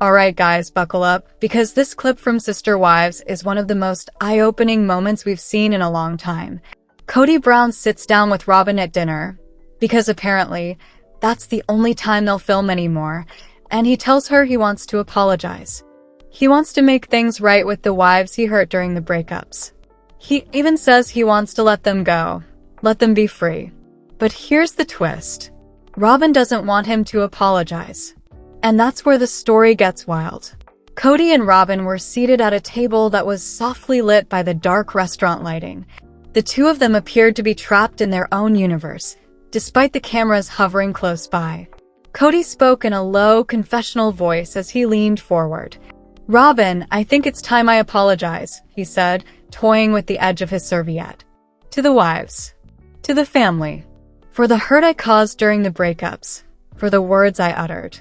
Alright guys, buckle up, because this clip from Sister Wives is one of the most eye-opening moments we've seen in a long time. Kody Brown sits down with Robyn at dinner, because apparently, that's the only time they'll film anymore, and he tells her he wants to apologize. He wants to make things right with the wives he hurt during the breakups. He even says he wants to let them go, let them be free. But here's the twist. Robyn doesn't want him to apologize. And that's where the story gets wild. Kody and Robyn were seated at a table that was softly lit by the dark restaurant lighting. The two of them appeared to be trapped in their own universe, despite the cameras hovering close by. Kody spoke in a low, confessional voice as he leaned forward. "Robyn, I think it's time I apologize," he said, toying with the edge of his serviette. "To the wives. To the family. For the hurt I caused during the breakups. For the words I uttered.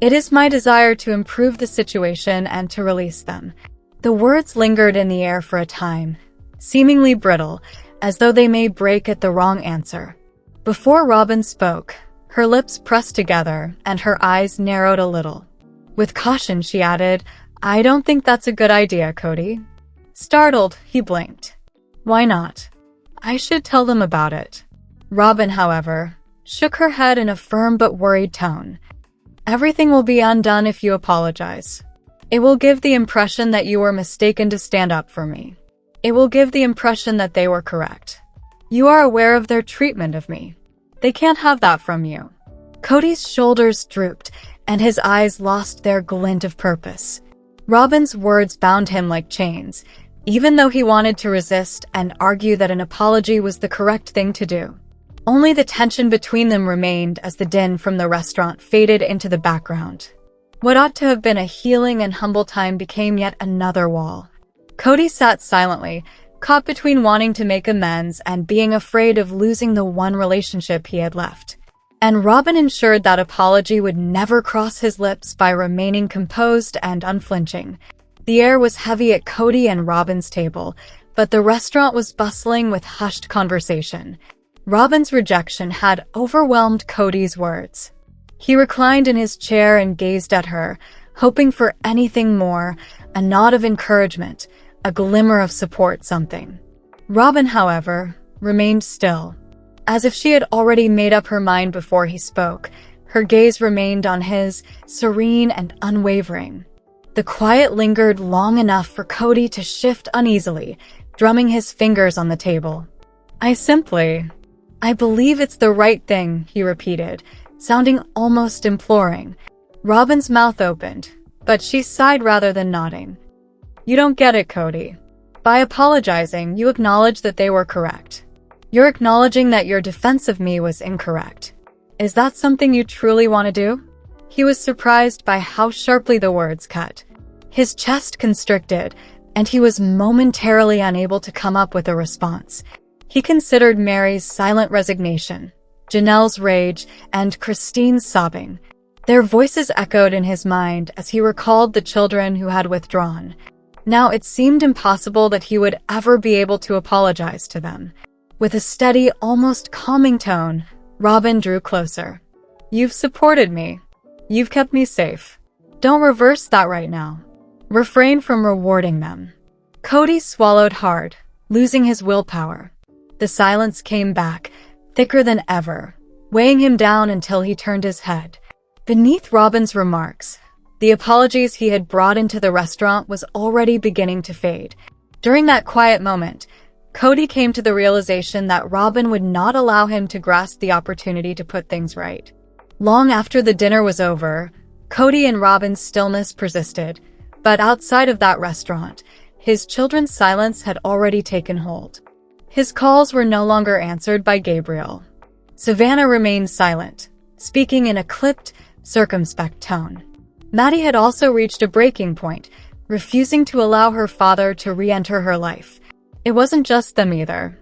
It is my desire to improve the situation and to release them." The words lingered in the air for a time, seemingly brittle, as though they may break at the wrong answer. Before Robyn spoke, her lips pressed together and her eyes narrowed a little. With caution, she added, "I don't think that's a good idea, Kody." Startled, he blinked. "Why not? I should tell them about it." Robyn, however, shook her head in a firm but worried tone. "Everything will be undone if you apologize. It will give the impression that you were mistaken to stand up for me. It will give the impression that they were correct. You are aware of their treatment of me. They can't have that from you." Kody's shoulders drooped, and his eyes lost their glint of purpose. Robyn's words bound him like chains, even though he wanted to resist and argue that an apology was the correct thing to do. Only the tension between them remained as the din from the restaurant faded into the background. What ought to have been a healing and humble time became yet another wall. Kody sat silently, caught between wanting to make amends and being afraid of losing the one relationship he had left. And Robyn ensured that apology would never cross his lips by remaining composed and unflinching. The air was heavy at Kody and Robyn's table, but the restaurant was bustling with hushed conversation. Robyn's rejection had overwhelmed Kody's words. He reclined in his chair and gazed at her, hoping for anything more, a nod of encouragement, a glimmer of support, something. Robyn, however, remained still, as if she had already made up her mind before he spoke. Her gaze remained on his, serene and unwavering. The quiet lingered long enough for Kody to shift uneasily, drumming his fingers on the table. I believe it's the right thing," he repeated, sounding almost imploring. Robyn's mouth opened, but she sighed rather than nodding. "You don't get it, Kody. By apologizing, you acknowledge that they were correct. You're acknowledging that your defense of me was incorrect. Is that something you truly want to do?" He was surprised by how sharply the words cut. His chest constricted, and he was momentarily unable to come up with a response. He considered Mary's silent resignation, Janelle's rage, and Christine's sobbing. Their voices echoed in his mind as he recalled the children who had withdrawn. Now it seemed impossible that he would ever be able to apologize to them. With a steady, almost calming tone, Robyn drew closer. "You've supported me. You've kept me safe. Don't reverse that right now. Refrain from rewarding them." Kody swallowed hard, losing his willpower. The silence came back, thicker than ever, weighing him down until he turned his head. Beneath Robyn's remarks, the apologies he had brought into the restaurant was already beginning to fade. During that quiet moment, Kody came to the realization that Robyn would not allow him to grasp the opportunity to put things right. Long after the dinner was over, Kody and Robyn's stillness persisted, but outside of that restaurant, his children's silence had already taken hold. His calls were no longer answered by Gabriel. Savannah remained silent, speaking in a clipped, circumspect tone. Maddie had also reached a breaking point, refusing to allow her father to re-enter her life. It wasn't just them either.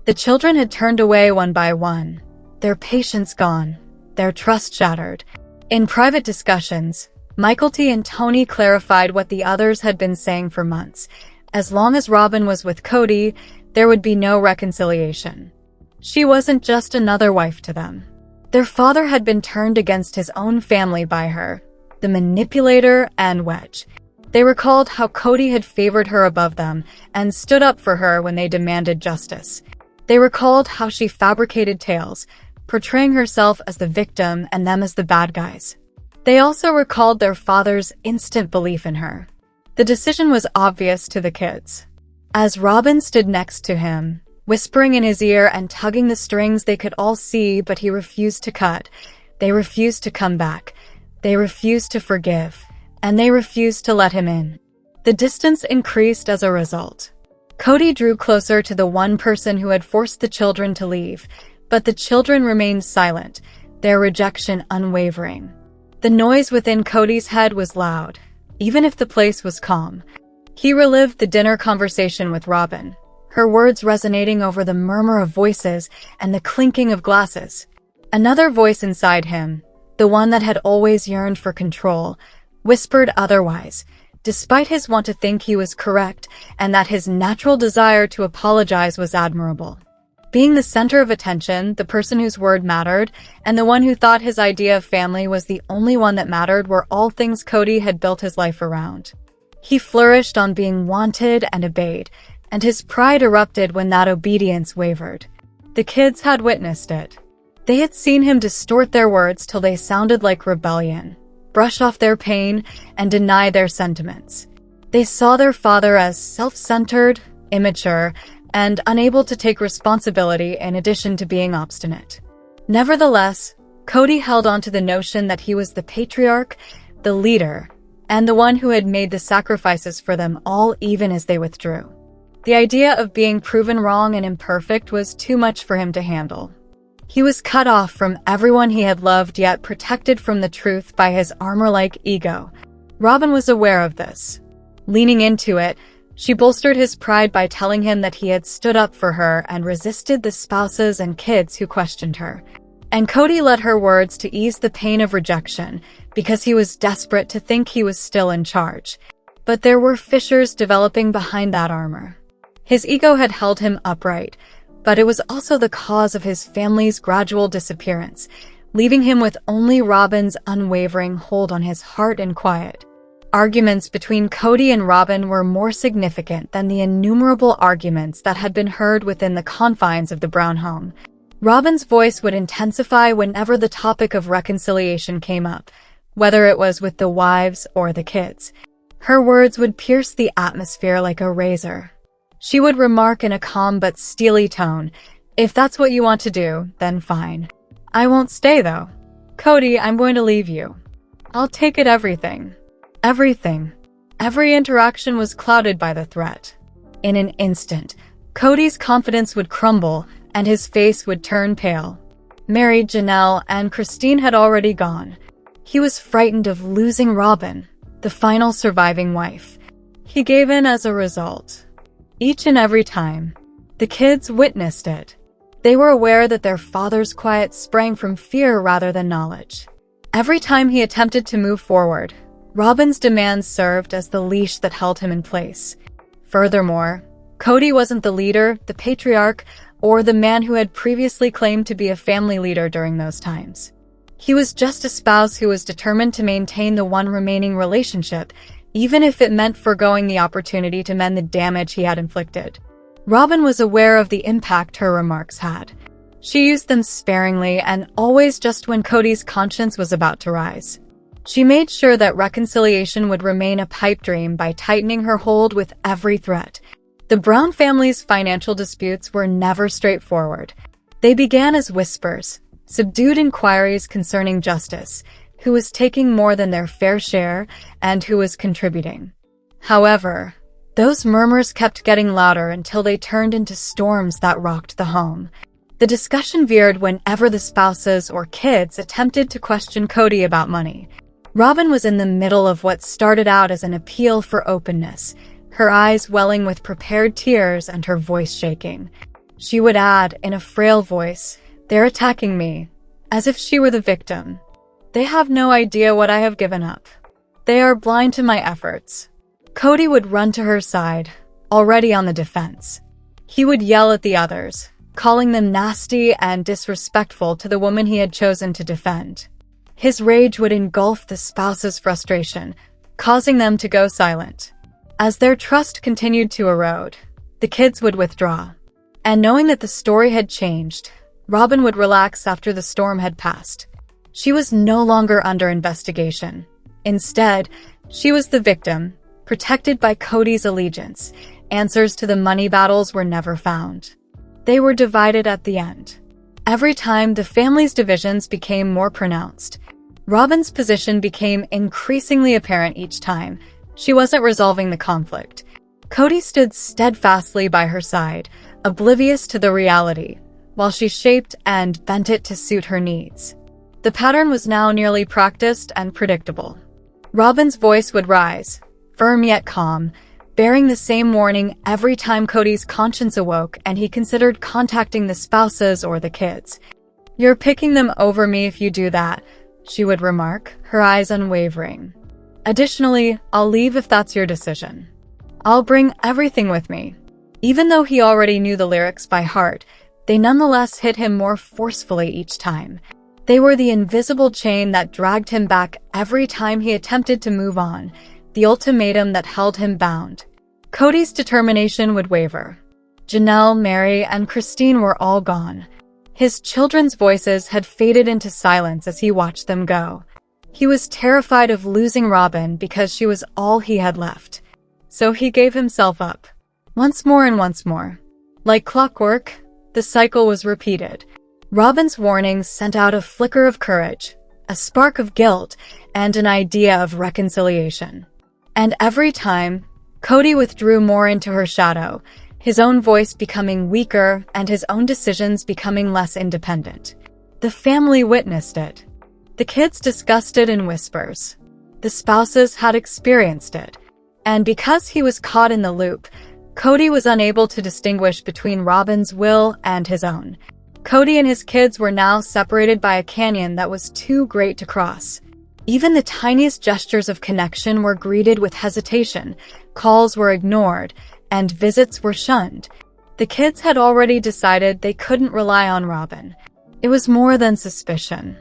The children had turned away one by one, their patience gone, their trust shattered. In private discussions, Mykelti and Tony clarified what the others had been saying for months. As long as Robyn was with Kody, there would be no reconciliation. She wasn't just another wife to them. Their father had been turned against his own family by her, the manipulator, and wedge. They recalled how Kody had favored her above them and stood up for her when they demanded justice. They recalled how she fabricated tales, portraying herself as the victim and them as the bad guys. They also recalled their father's instant belief in her. The decision was obvious to the kids. As Robyn stood next to him, whispering in his ear and tugging the strings they could all see, but he refused to cut. They refused to come back. They refused to forgive. And they refused to let him in. The distance increased as a result. Kody drew closer to the one person who had forced the children to leave, but the children remained silent, their rejection unwavering. The noise within Kody's head was loud, even if the place was calm. He relived the dinner conversation with Robyn, her words resonating over the murmur of voices and the clinking of glasses. Another voice inside him, the one that had always yearned for control, whispered otherwise, despite his want to think he was correct and that his natural desire to apologize was admirable. Being the center of attention, the person whose word mattered, and the one who thought his idea of family was the only one that mattered were all things Kody had built his life around. He flourished on being wanted and obeyed, and his pride erupted when that obedience wavered. The kids had witnessed it. They had seen him distort their words till they sounded like rebellion, brush off their pain, and deny their sentiments. They saw their father as self-centered, immature, and unable to take responsibility in addition to being obstinate. Nevertheless, Kody held on to the notion that he was the patriarch, the leader, and the one who had made the sacrifices for them all even as they withdrew. The idea of being proven wrong and imperfect was too much for him to handle. He was cut off from everyone he had loved yet protected from the truth by his armor-like ego. Robyn was aware of this. Leaning into it, she bolstered his pride by telling him that he had stood up for her and resisted the spouses and kids who questioned her. And Kody let her words to ease the pain of rejection because he was desperate to think he was still in charge. But there were fissures developing behind that armor. His ego had held him upright, but it was also the cause of his family's gradual disappearance, leaving him with only Robyn's unwavering hold on his heart and quiet. Arguments between Kody and Robyn were more significant than the innumerable arguments that had been heard within the confines of the Brown home. Robyn's voice would intensify whenever the topic of reconciliation came up, whether it was with the wives or the kids. Her words would pierce the atmosphere like a razor. She would remark in a calm but steely tone, "If that's what you want to do, then fine. I won't stay though. Kody, I'm going to leave you. I'll take it everything." Everything. Every interaction was clouded by the threat. In an instant, Kody's confidence would crumble and his face would turn pale. Mary, Janelle, and Christine had already gone. He was frightened of losing Robyn, the final surviving wife. He gave in as a result. Each and every time, the kids witnessed it. They were aware that their father's quiet sprang from fear rather than knowledge. Every time he attempted to move forward, Robyn's demands served as the leash that held him in place. Furthermore, Kody wasn't the leader, the patriarch, or the man who had previously claimed to be a family leader during those times. He was just a spouse who was determined to maintain the one remaining relationship, even if it meant forgoing the opportunity to mend the damage he had inflicted. Robyn was aware of the impact her remarks had. She used them sparingly and always just when Kody's conscience was about to rise. She made sure that reconciliation would remain a pipe dream by tightening her hold with every threat. The Brown family's financial disputes were never straightforward. They began as whispers, subdued inquiries concerning justice, who was taking more than their fair share, and who was contributing. However, those murmurs kept getting louder until they turned into storms that rocked the home. The discussion veered whenever the spouses or kids attempted to question Kody about money. Robyn was in the middle of what started out as an appeal for openness, her eyes welling with prepared tears and her voice shaking. She would add, in a frail voice, "They're attacking me," as if she were the victim. "They have no idea what I have given up. They are blind to my efforts." Kody would run to her side, already on the defense. He would yell at the others, calling them nasty and disrespectful to the woman he had chosen to defend. His rage would engulf the spouse's frustration, causing them to go silent. As their trust continued to erode, the kids would withdraw. And knowing that the story had changed, Robyn would relax after the storm had passed. She was no longer under investigation. Instead, she was the victim, protected by Kody's allegiance. Answers to the money battles were never found. They were divided at the end. Every time the family's divisions became more pronounced, Robyn's position became increasingly apparent each time. She wasn't resolving the conflict. Kody stood steadfastly by her side, oblivious to the reality, while she shaped and bent it to suit her needs. The pattern was now nearly practiced and predictable. Robyn's voice would rise, firm yet calm, bearing the same warning every time Kody's conscience awoke and he considered contacting the spouses or the kids. "You're picking them over me if you do that," she would remark, her eyes unwavering. "Additionally, I'll leave if that's your decision. I'll bring everything with me." Even though he already knew the lyrics by heart, they nonetheless hit him more forcefully each time. They were the invisible chain that dragged him back every time he attempted to move on, the ultimatum that held him bound. Kody's determination would waver. Janelle, Mary, and Christine were all gone. His children's voices had faded into silence as he watched them go. He was terrified of losing Robyn because she was all he had left. So he gave himself up. Once more and once more. Like clockwork, the cycle was repeated. Robyn's warnings sent out a flicker of courage, a spark of guilt, and an idea of reconciliation. And every time, Kody withdrew more into her shadow, his own voice becoming weaker and his own decisions becoming less independent. The family witnessed it. The kids discussed it in whispers. The spouses had experienced it. And because he was caught in the loop, Kody was unable to distinguish between Robyn's will and his own. Kody and his kids were now separated by a canyon that was too great to cross. Even the tiniest gestures of connection were greeted with hesitation, calls were ignored, and visits were shunned. The kids had already decided they couldn't rely on Robyn. It was more than suspicion.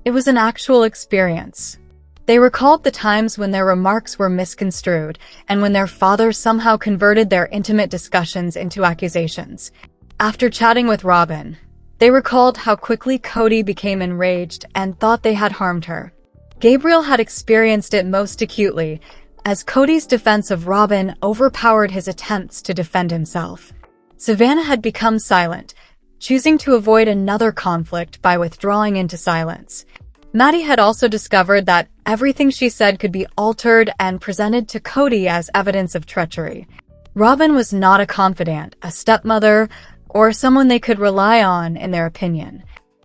It was an actual experience. They recalled the times when their remarks were misconstrued and when their father somehow converted their intimate discussions into accusations. After chatting with Robyn, they recalled how quickly Kody became enraged and thought they had harmed her. Gabriel had experienced it most acutely, as Kody's defense of Robyn overpowered his attempts to defend himself. Savannah had become silent, choosing to avoid another conflict by withdrawing into silence. Maddie had also discovered that everything she said could be altered and presented to Kody as evidence of treachery. Robyn was not a confidant, a stepmother, or someone they could rely on in their opinion.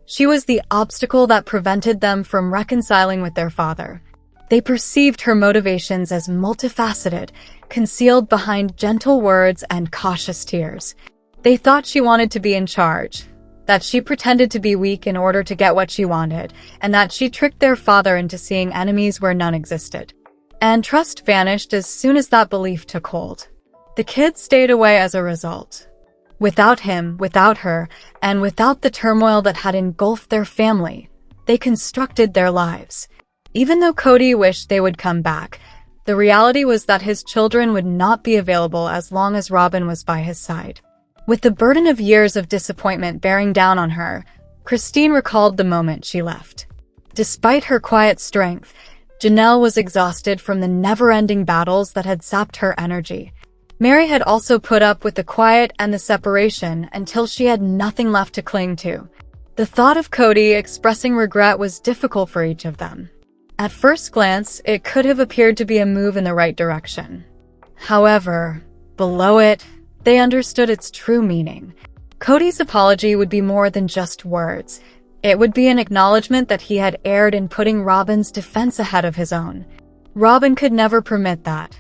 She was the obstacle that prevented them from reconciling with their father. They perceived her motivations as multifaceted, concealed behind gentle words and cautious tears. They thought she wanted to be in charge, that she pretended to be weak in order to get what she wanted, and that she tricked their father into seeing enemies where none existed. And trust vanished as soon as that belief took hold. The kids stayed away as a result. Without him, without her, and without the turmoil that had engulfed their family, they constructed their lives. Even though Kody wished they would come back, the reality was that his children would not be available as long as Robyn was by his side. With the burden of years of disappointment bearing down on her, Christine recalled the moment she left. Despite her quiet strength, Janelle was exhausted from the never-ending battles that had sapped her energy. Mary had also put up with the quiet and the separation until she had nothing left to cling to. The thought of Kody expressing regret was difficult for each of them. At first glance, it could have appeared to be a move in the right direction. However, below it, they understood its true meaning. Kody's apology would be more than just words. It would be an acknowledgement that he had erred in putting Robyn's defense ahead of his own. Robyn could never permit that.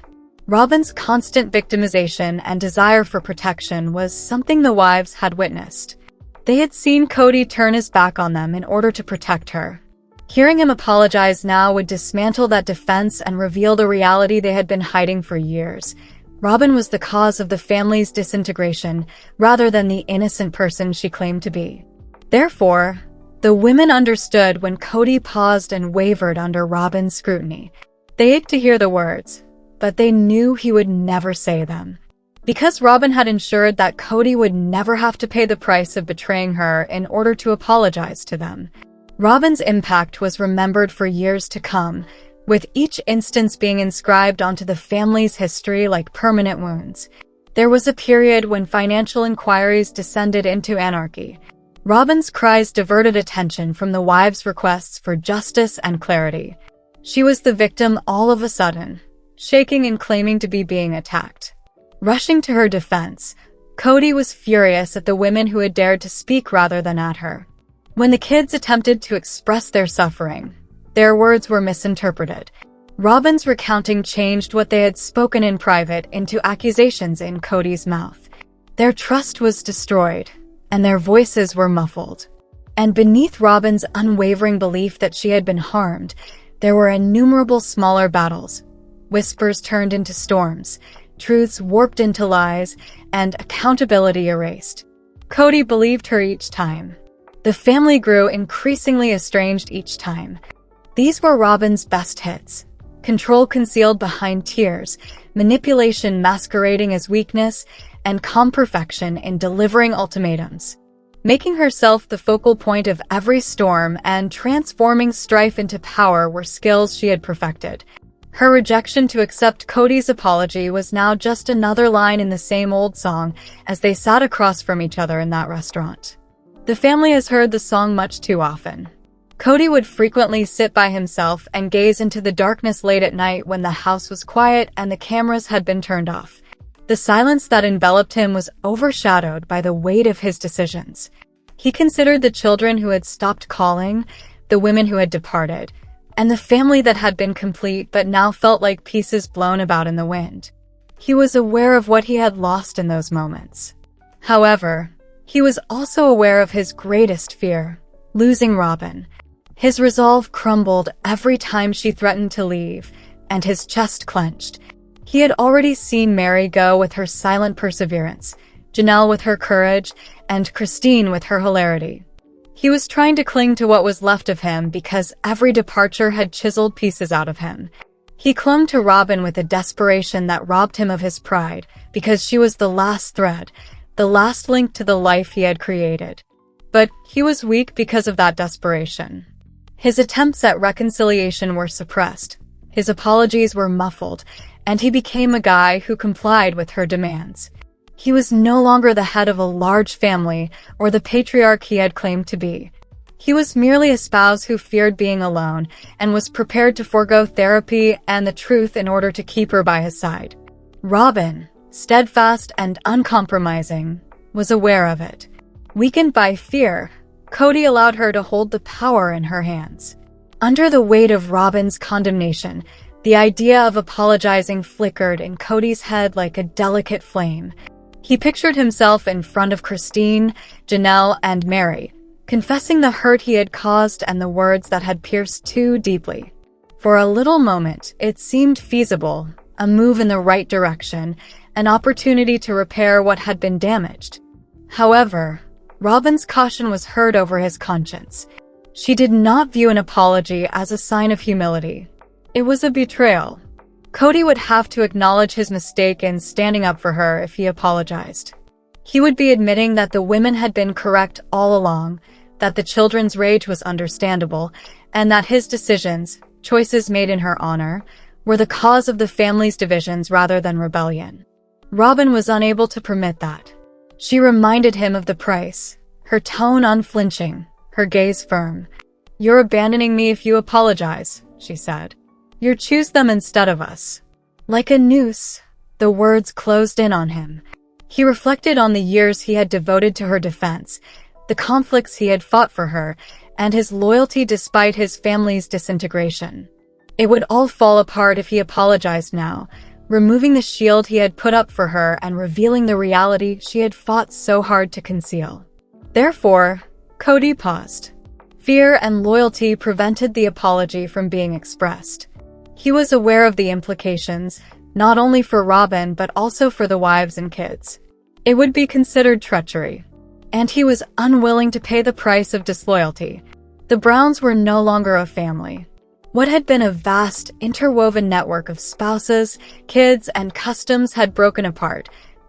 Robyn's constant victimization and desire for protection was something the wives had witnessed. They had seen Kody turn his back on them in order to protect her. Hearing him apologize now would dismantle that defense and reveal the reality they had been hiding for years. Robyn was the cause of the family's disintegration, rather than the innocent person she claimed to be. Therefore, The women understood when Kody paused and wavered under Robyn's scrutiny. They ached to hear the words, but they knew he would never say them. Because Robyn had ensured that Kody would never have to pay the price of betraying her in order to apologize to them. Robyn's impact was remembered for years to come, with each instance being inscribed onto the family's history like permanent wounds. There was a period when financial inquiries descended into anarchy. Robyn's cries diverted attention from the wives' requests for justice and clarity. She was the victim all of a sudden, shaking and claiming to be being attacked. Rushing to her defense, Kody was furious at the women who had dared to speak rather than at her. When the kids attempted to express their suffering, their words were misinterpreted. Robyn's recounting changed what they had spoken in private into accusations in Kody's mouth. Their trust was destroyed, and their voices were muffled. And beneath Robyn's unwavering belief that she had been harmed, there were innumerable smaller battles. Whispers turned into storms, truths warped into lies, and accountability erased. Kody believed her each time. The family grew increasingly estranged each time. These were Robyn's best hits. Control concealed behind tears, manipulation masquerading as weakness, and calm perfection in delivering ultimatums. Making herself the focal point of every storm and transforming strife into power were skills she had perfected. Her rejection to accept Kody's apology was now just another line in the same old song as they sat across from each other in that restaurant. The family has heard the song much too often. Kody would frequently sit by himself and gaze into the darkness late at night when the house was quiet and the cameras had been turned off. The silence that enveloped him was overshadowed by the weight of his decisions. He considered the children who had stopped calling, the women who had departed, and the family that had been complete but now felt like pieces blown about in the wind. He was aware of what he had lost in those moments. However, he was also aware of his greatest fear, losing Robyn. His resolve crumbled every time she threatened to leave, and his chest clenched. He had already seen Mary go with her silent perseverance, Janelle with her courage, and Christine with her hilarity. He was trying to cling to what was left of him because every departure had chiseled pieces out of him. He clung to Robyn with a desperation that robbed him of his pride because she was the last thread, the last link to the life he had created. But he was weak because of that desperation. His attempts at reconciliation were suppressed, his apologies were muffled, and he became a guy who complied with her demands. He was no longer the head of a large family or the patriarch he had claimed to be. He was merely a spouse who feared being alone and was prepared to forego therapy and the truth in order to keep her by his side. Robyn, steadfast and uncompromising, was aware of it. Weakened by fear, Kody allowed her to hold the power in her hands. Under the weight of Robyn's condemnation, the idea of apologizing flickered in Kody's head like a delicate flame. He pictured himself in front of Christine, Janelle, and Mary, confessing the hurt he had caused and the words that had pierced too deeply. For a little moment, it seemed feasible, a move in the right direction, an opportunity to repair what had been damaged. However, Robyn's caution was heard over his conscience. She did not view an apology as a sign of humility. It was a betrayal. Kody would have to acknowledge his mistake in standing up for her if he apologized. He would be admitting that the women had been correct all along, that the children's rage was understandable, and that his decisions, choices made in her honor, were the cause of the family's divisions rather than rebellion. Robyn was unable to permit that. She reminded him of the price, her tone unflinching, her gaze firm. "You're abandoning me if you apologize," she said. "You choose them instead of us." Like a noose, the words closed in on him. He reflected on the years he had devoted to her defense, the conflicts he had fought for her, and his loyalty despite his family's disintegration. It would all fall apart if he apologized now, removing the shield he had put up for her and revealing the reality she had fought so hard to conceal. Therefore, Kody paused. Fear and loyalty prevented the apology from being expressed. He was aware of the implications, not only for Robyn but also for the wives and kids. It would be considered treachery. And he was unwilling to pay the price of disloyalty. The Browns were no longer a family. What had been a vast, interwoven network of spouses, kids, and customs had broken apart,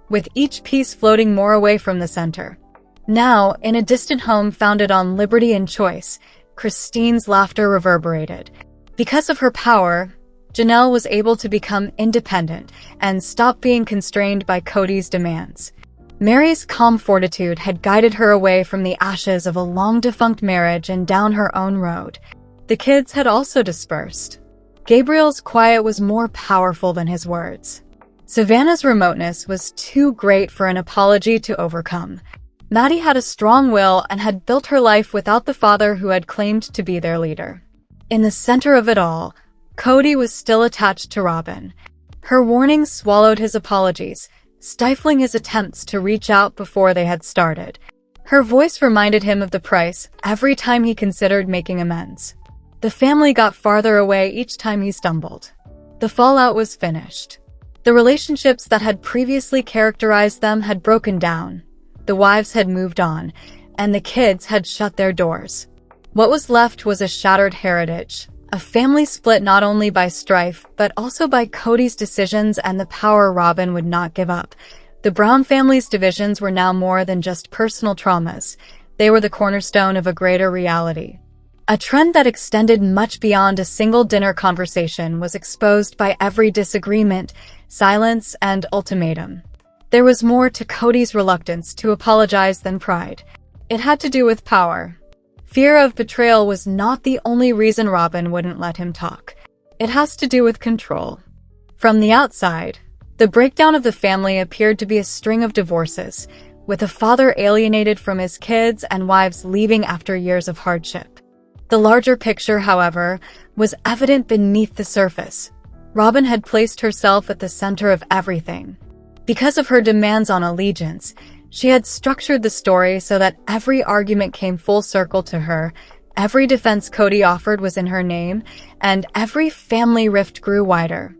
with each piece floating more away from the center. Now, in a distant home founded on liberty and choice, Christine's laughter reverberated. Because of her power, Janelle was able to become independent and stop being constrained by Kody's demands. Mary's calm fortitude had guided her away from the ashes of a long-defunct marriage and down her own road. The kids had also dispersed. Gabriel's quiet was more powerful than his words. Savannah's remoteness was too great for an apology to overcome. Maddie had a strong will and had built her life without the father who had claimed to be their leader. In the center of it all, Kody was still attached to Robyn. Her warnings swallowed his apologies, stifling his attempts to reach out before they had started. Her voice reminded him of the price every time he considered making amends. The family got farther away each time he stumbled. The fallout was finished. The relationships that had previously characterized them had broken down. The wives had moved on, and the kids had shut their doors. What was left was a shattered heritage, a family split not only by strife, but also by Kody's decisions and the power Robyn would not give up. The Brown family's divisions were now more than just personal traumas. They were the cornerstone of a greater reality. A trend that extended much beyond a single dinner conversation was exposed by every disagreement, silence, and ultimatum. There was more to Kody's reluctance to apologize than pride. It had to do with power. Fear of betrayal was not the only reason Robyn wouldn't let him talk. It has to do with control. From the outside, the breakdown of the family appeared to be a string of divorces, with a father alienated from his kids and wives leaving after years of hardship. The larger picture, however, was evident beneath the surface. Robyn had placed herself at the center of everything. Because of her demands on allegiance, she had structured the story so that every argument came full circle to her, every defense Kody offered was in her name, and every family rift grew wider.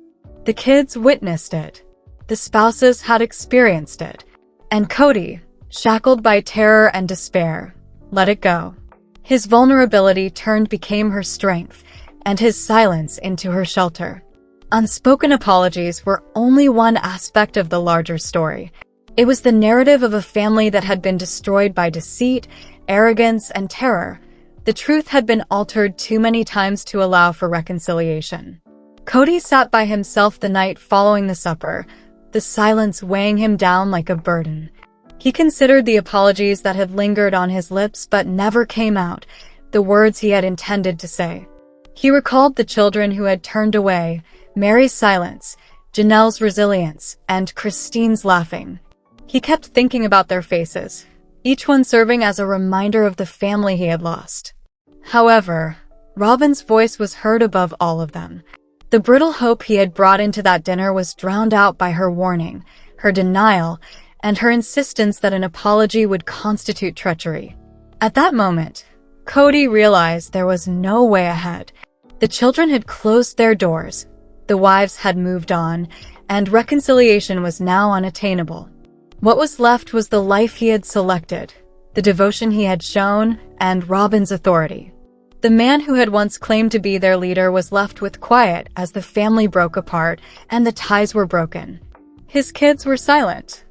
The kids witnessed it. The spouses had experienced it. And Kody, shackled by terror and despair, let it go. His vulnerability became her strength, and his silence into her shelter. Unspoken apologies were only one aspect of the larger story. It was the narrative of a family that had been destroyed by deceit, arrogance, and terror. The truth had been altered too many times to allow for reconciliation. Kody sat by himself the night following the supper, the silence weighing him down like a burden. He considered the apologies that had lingered on his lips but never came out, the words he had intended to say. He recalled the children who had turned away, Mary's silence, Janelle's resilience, and Christine's laughing. He kept thinking about their faces, each one serving as a reminder of the family he had lost. However, Robyn's voice was heard above all of them. The brittle hope he had brought into that dinner was drowned out by her warning, her denial, and her insistence that an apology would constitute treachery. At that moment, Kody realized there was no way ahead. The children had closed their doors, the wives had moved on, and reconciliation was now unattainable. What was left was the life he had selected, the devotion he had shown, and Robyn's authority. The man who had once claimed to be their leader was left with quiet as the family broke apart and the ties were broken. His kids were silent.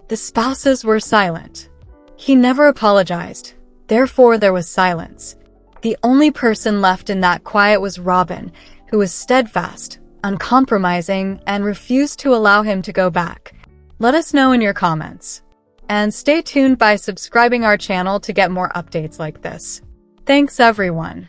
The spouses were silent. He never apologized. Therefore, there was silence. The only person left in that quiet was Robyn, who was steadfast, uncompromising, and refused to allow him to go back. Let us know in your comments. And stay tuned by subscribing our channel to get more updates like this. Thanks everyone.